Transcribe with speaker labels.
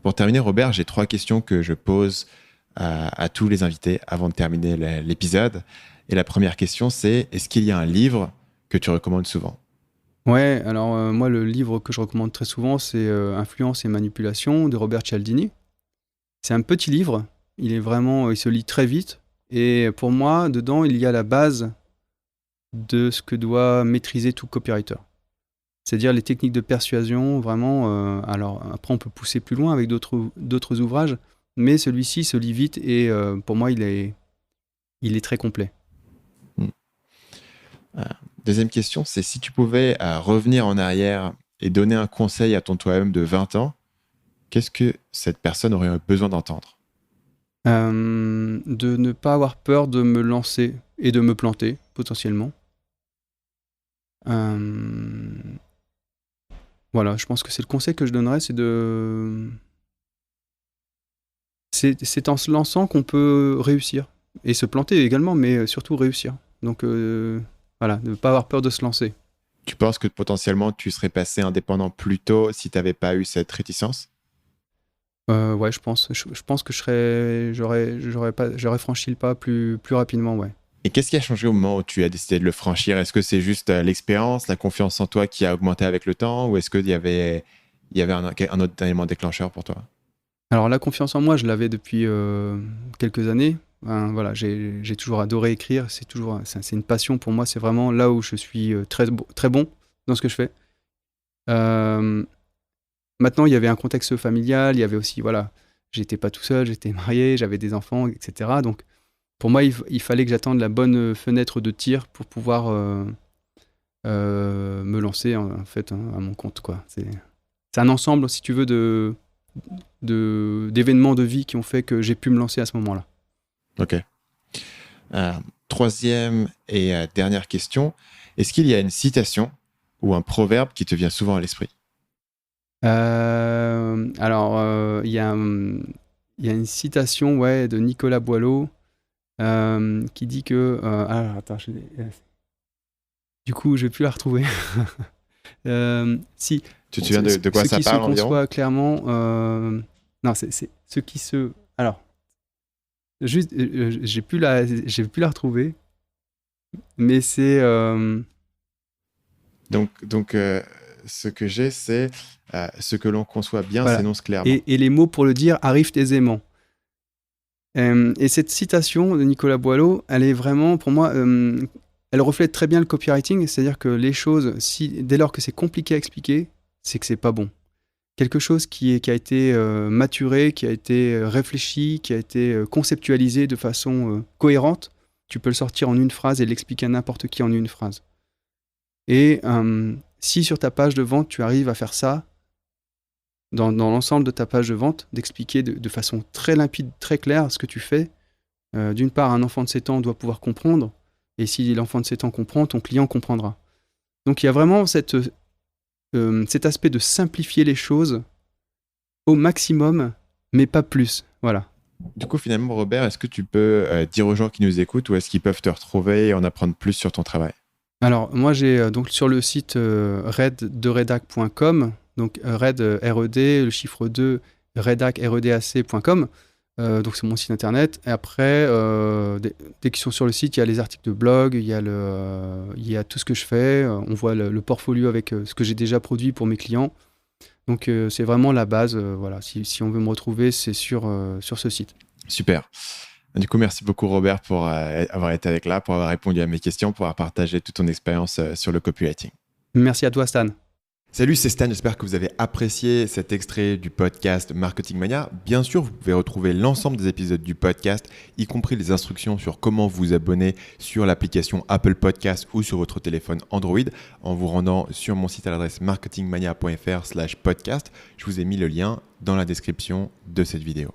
Speaker 1: Pour terminer, Robert, j'ai 3 questions que je pose à tous les invités avant de terminer l'épisode. Et la première question, c'est est-ce qu'il y a un livre que tu recommandes souvent?
Speaker 2: Ouais, alors moi, le livre que je recommande très souvent, c'est Influence et manipulation de Robert Cialdini. C'est un petit livre, il se lit très vite. Et pour moi, dedans, il y a la base de ce que doit maîtriser tout copywriter. C'est-à-dire les techniques de persuasion, vraiment. Alors après, on peut pousser plus loin avec d'autres ouvrages, mais celui-ci se lit vite et pour moi, il est très complet.
Speaker 1: Hmm. Deuxième question, c'est si tu pouvais revenir en arrière et donner un conseil à ton toi-même de 20 ans, qu'est-ce que cette personne aurait besoin d'entendre?
Speaker 2: De ne pas avoir peur de me lancer et de me planter, potentiellement. Euh, voilà, je pense que c'est le conseil que je donnerais, c'est en se lançant qu'on peut réussir. Et se planter également, mais surtout réussir. Donc voilà, de ne pas avoir peur de se lancer.
Speaker 1: Tu penses que potentiellement tu serais passé indépendant plus tôt si tu n'avais pas eu cette réticence?
Speaker 2: Ouais, je pense. Je pense que j'aurais franchi le pas plus rapidement, ouais.
Speaker 1: Et qu'est-ce qui a changé au moment où tu as décidé de le franchir? Est-ce que c'est juste l'expérience, la confiance en toi qui a augmenté avec le temps ou est-ce qu'il y avait un autre élément déclencheur pour toi?
Speaker 2: Alors la confiance en moi, je l'avais depuis quelques années. Voilà, j'ai toujours adoré écrire. C'est une passion pour moi. C'est vraiment là où je suis très bon dans ce que je fais. Euh, Maintenant, il y avait un contexte familial. Il y avait aussi, voilà, j'étais pas tout seul, j'étais marié, j'avais des enfants, etc. Donc pour moi, il fallait que j'attende la bonne fenêtre de tir pour pouvoir me lancer en fait, hein, à mon compte, quoi. C'est un ensemble, si tu veux, d'événements de vie qui ont fait que j'ai pu me lancer à ce moment-là.
Speaker 1: Ok. Euh, Troisième et dernière question. Est-ce qu'il y a une citation ou un proverbe qui te vient souvent à l'esprit?
Speaker 2: Alors, il y a une citation, ouais, de Nicolas Boileau qui dit que... alors, attends, du coup, je vais plus la retrouver. Si,
Speaker 1: Tu te
Speaker 2: bon,
Speaker 1: souviens de quoi
Speaker 2: ce
Speaker 1: ça
Speaker 2: qui se
Speaker 1: parle environ?
Speaker 2: conçoit clairement... non, c'est ce qui se... Alors, juste, j'ai plus la retrouver, mais c'est...
Speaker 1: Donc, ce que j'ai, c'est ce que l'on conçoit bien
Speaker 2: voilà.
Speaker 1: s'énonce clairement.
Speaker 2: Et les mots pour le dire arrivent aisément. Et cette citation de Nicolas Boileau, elle est vraiment, pour moi, elle reflète très bien le copywriting, c'est-à-dire que les choses, dès lors que c'est compliqué à expliquer, c'est que c'est pas bon. Quelque chose qui a été maturé, qui a été réfléchi, qui a été conceptualisé de façon cohérente, tu peux le sortir en une phrase et l'expliquer à n'importe qui en une phrase. Et si sur ta page de vente, tu arrives à faire ça, dans l'ensemble de ta page de vente, d'expliquer de façon très limpide, très claire ce que tu fais. D'une part, un enfant de 7 ans doit pouvoir comprendre, et si l'enfant de 7 ans comprend, ton client comprendra. Donc il y a vraiment cet aspect de simplifier les choses au maximum, mais pas plus. Voilà.
Speaker 1: Du coup, finalement, Robert, est-ce que tu peux dire aux gens qui nous écoutent où est-ce qu'ils peuvent te retrouver et en apprendre plus sur ton travail?
Speaker 2: Alors, moi, j'ai donc sur le site red2redac.com, donc red, R-E-D, le chiffre 2, redac, redac.com. Donc, c'est mon site internet. Et après, dès qu'ils sont sur le site, il y a les articles de blog, il y a tout ce que je fais. On voit le portfolio avec ce que j'ai déjà produit pour mes clients. Donc, c'est vraiment la base. Voilà. Si on veut me retrouver, c'est sur ce site.
Speaker 1: Super. Du coup, merci beaucoup, Robert, pour avoir été avec là, pour avoir répondu à mes questions, pour avoir partagé toute ton expérience sur le copywriting.
Speaker 2: Merci à toi, Stan.
Speaker 1: Salut, c'est Stan, j'espère que vous avez apprécié cet extrait du podcast Marketing Mania. Bien sûr, vous pouvez retrouver l'ensemble des épisodes du podcast, y compris les instructions sur comment vous abonner sur l'application Apple Podcast ou sur votre téléphone Android en vous rendant sur mon site à l'adresse marketingmania.fr/podcast. Je vous ai mis le lien dans la description de cette vidéo.